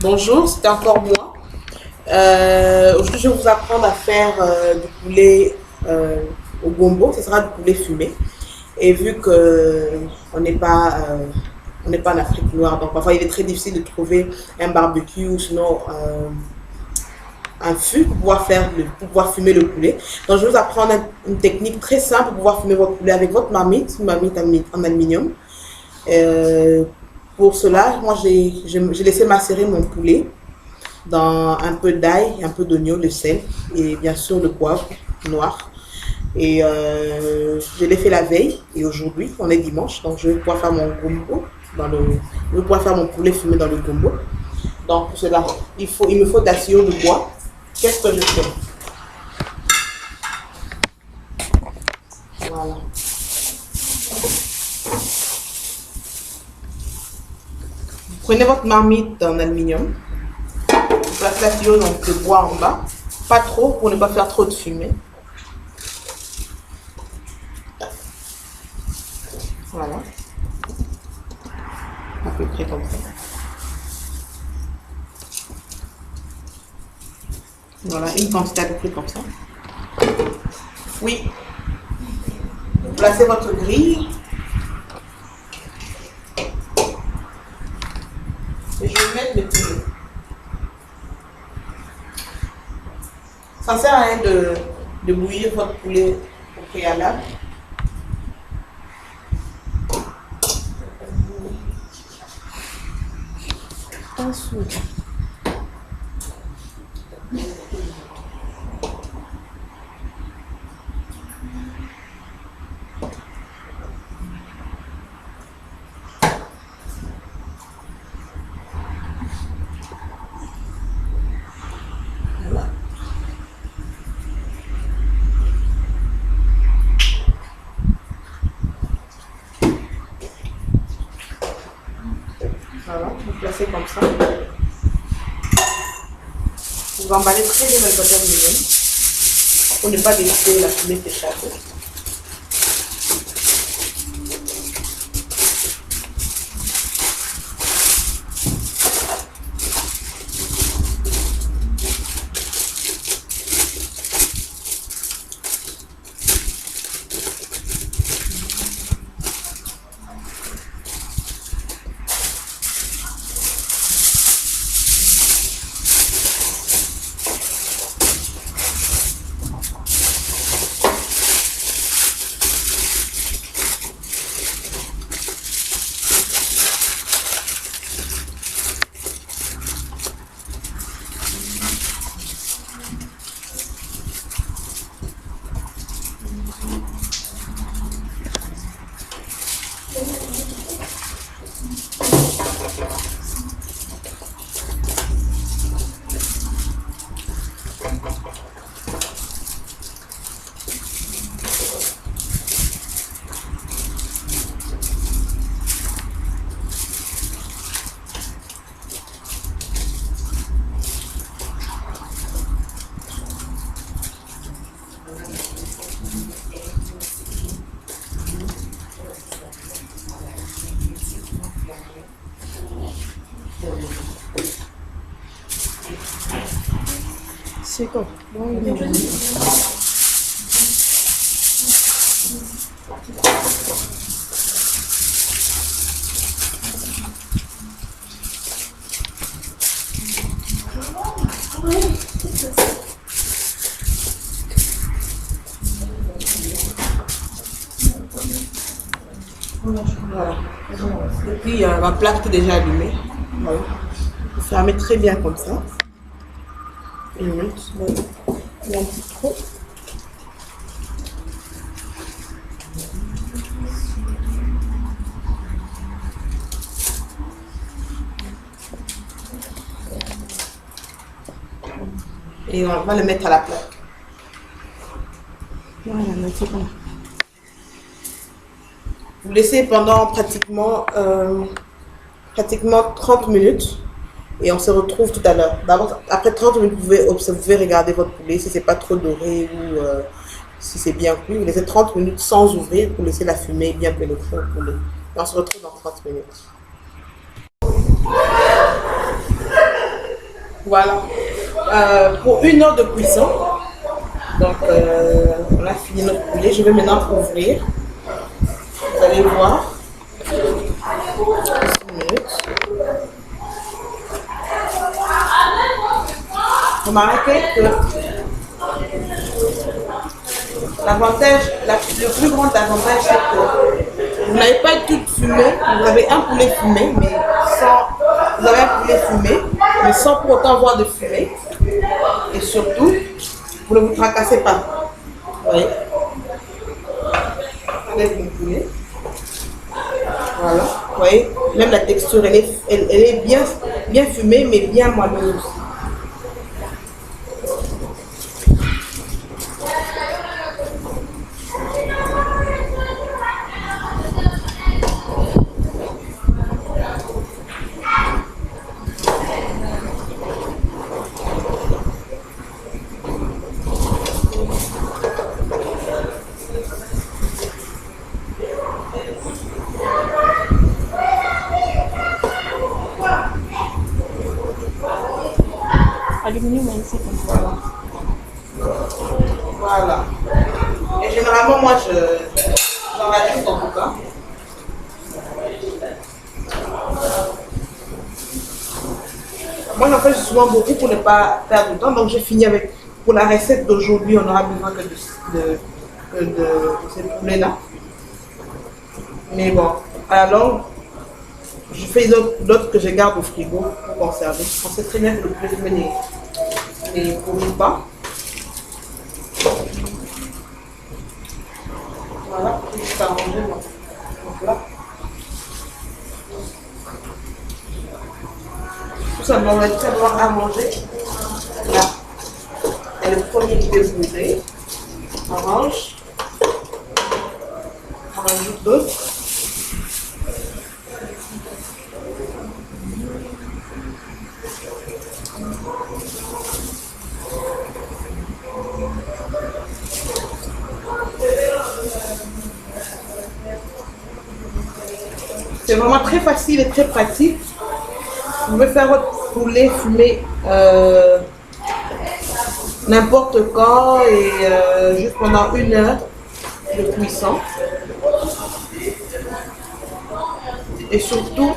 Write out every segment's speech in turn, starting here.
Bonjour, c'est encore moi. Aujourd'hui, je vais vous apprendre à faire du poulet au gombo. Ce sera du poulet fumé. Et vu que on n'est pas en Afrique noire, donc parfois il est très difficile de trouver un barbecue ou sinon un fût pour pouvoir fumer le poulet. Donc, je vais vous apprendre une technique très simple pour pouvoir fumer votre poulet avec votre marmite, une marmite en aluminium. Euh, pour cela, moi, j'ai laissé macérer mon poulet dans un peu d'ail, un peu d'oignon, de sel et bien sûr le poivre noir. Et je l'ai fait la veille et aujourd'hui, on est dimanche, donc je vais pouvoir faire mon gombo je vais pouvoir faire mon poulet fumé dans le gombo. Donc pour cela, il me faut de la sciure de bois. Qu'est-ce que je fais? Voilà. Vous prenez votre marmite en aluminium, vous placez la sciure donc le bois en bas, pas trop pour ne pas faire trop de fumée. Voilà, à peu près comme ça. Voilà, une quantité à peu près comme ça. Oui, vous placez votre grille. Et je vais mettre le poulet. Ça sert à rien de bouillir votre poulet au préalable. Un sou. Voilà. Voilà, vous placez comme ça. Vous emballez très bien dans le papier aluminium pour ne pas laisser la fumée s'échapper. C'est quoi? Voilà. Et puis, il y a ma plaque qui est déjà allumée. Voilà. Vous fermez très bien comme ça. Une minute. Voilà. Il y a un petit trou. Et on va le mettre à la plaque. Voilà, maintenant. Vous laissez pendant pratiquement 30 minutes et on se retrouve tout à l'heure. D'abord, après 30 minutes, vous pouvez regarder votre poulet si c'est pas trop doré ou si c'est bien cuit. Vous laissez 30 minutes sans ouvrir pour laisser la fumée bien pénétrer au poulet. Et on se retrouve dans 30 minutes. Voilà. Pour 1 heure de cuisson, donc on a fini notre poulet. Je vais maintenant ouvrir. Vous allez voir. 6 minutes. Remarquez que l'avantage, le plus grand avantage, c'est que vous n'avez pas toute fumée. Vous avez un poulet fumé, mais sans. Vous avez un poulet fumé, mais sans pour autant avoir de fumée. Et surtout, vous ne vous tracassez pas. Vous voyez? Avec mon poulet. Voilà. Vous voyez? Même la texture, elle est bien fumée, mais bien moelleuse. Aluminium ici comme ça. Voilà. Et généralement, moi, j'en rajoute en tout cas. Moi, j'en fais souvent beaucoup pour ne pas perdre de temps. Donc, j'ai fini avec. Pour la recette d'aujourd'hui, on aura besoin que de ces poulets-là. Mais bon, à la longue, je fais d'autres que je garde au frigo pour conserver. On sait très bien que le poulet fumé ne pourrit pas. Voilà, juste à ranger mon plat. Tout simplement, on va être très bon à manger. Là, il y a le premier qui est brûlé. On range. On rajoute d'autres. C'est vraiment très facile et très pratique. Vous pouvez faire votre poulet fumé n'importe quand et juste pendant 1 heure de cuisson. Et surtout,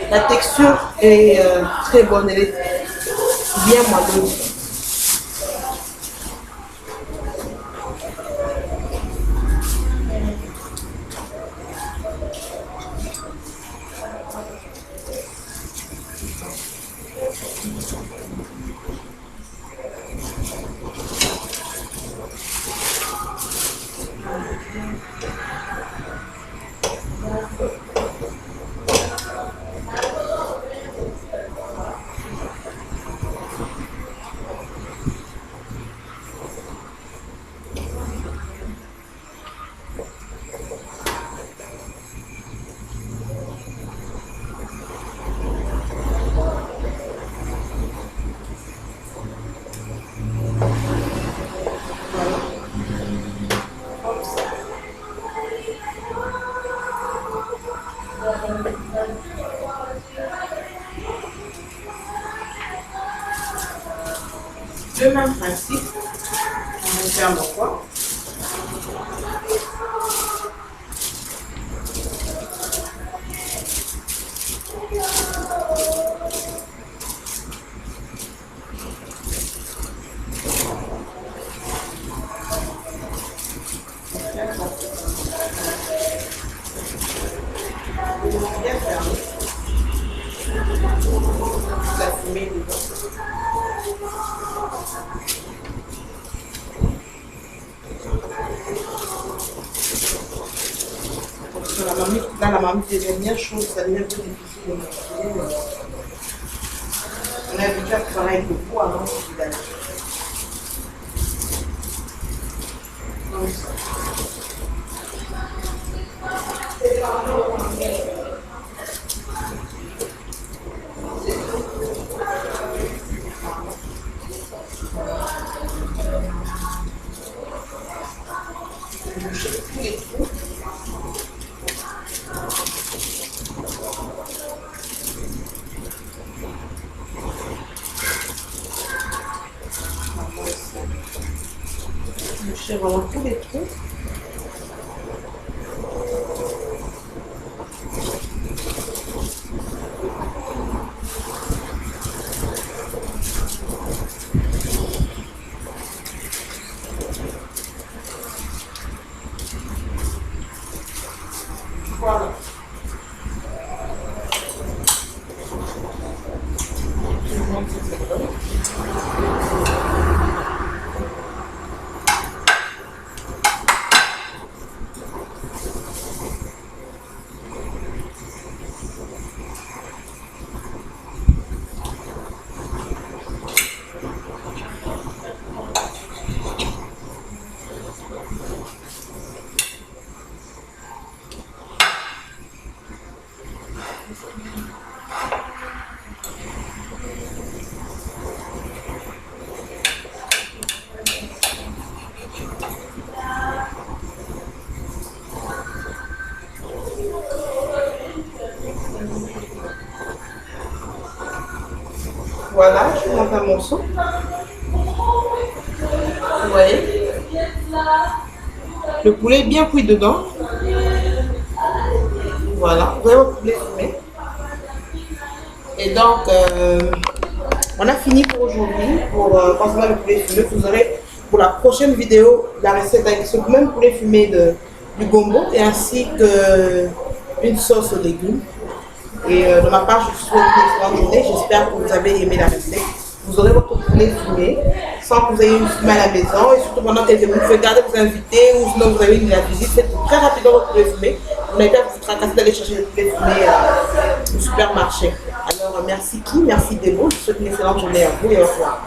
la texture est très bonne, elle est bien moelleuse. Le même principe, on va faire mon poids. Bien fermé. La fumée dedans. Là, la marmite devient bien chaude, ça devient plus difficile de manipuler. On est habitué à travailler avec le poids avant d'aller. Boucher tous les trous. chercher vraiment tous les trous. Voilà. Voilà, je monte un morceau. Vous voyez, le poulet est bien cuit dedans. Voilà, vous voyez votre poulet fumé. Et donc, on a fini pour aujourd'hui. Pour concernant le poulet fumé, vous aurez pour la prochaine vidéo la recette avec ce même poulet fumé du gombo et ainsi qu'une sauce aux légumes. Et de ma part, je vous souhaite une excellente journée. J'espère que vous avez aimé la recette. Vous aurez votre poulet fumé sans que vous ayez une fumée à la maison. Et surtout pendant quelques minutes, regardez vos invités ou sinon vous avez une visite. Faites très rapidement votre poulet fumé. Vous n'avez pas à vous tracasser d'aller chercher le poulet fumé au supermarché. Alors merci Ki, merci Debo. Je vous souhaite une excellente journée à vous et au revoir.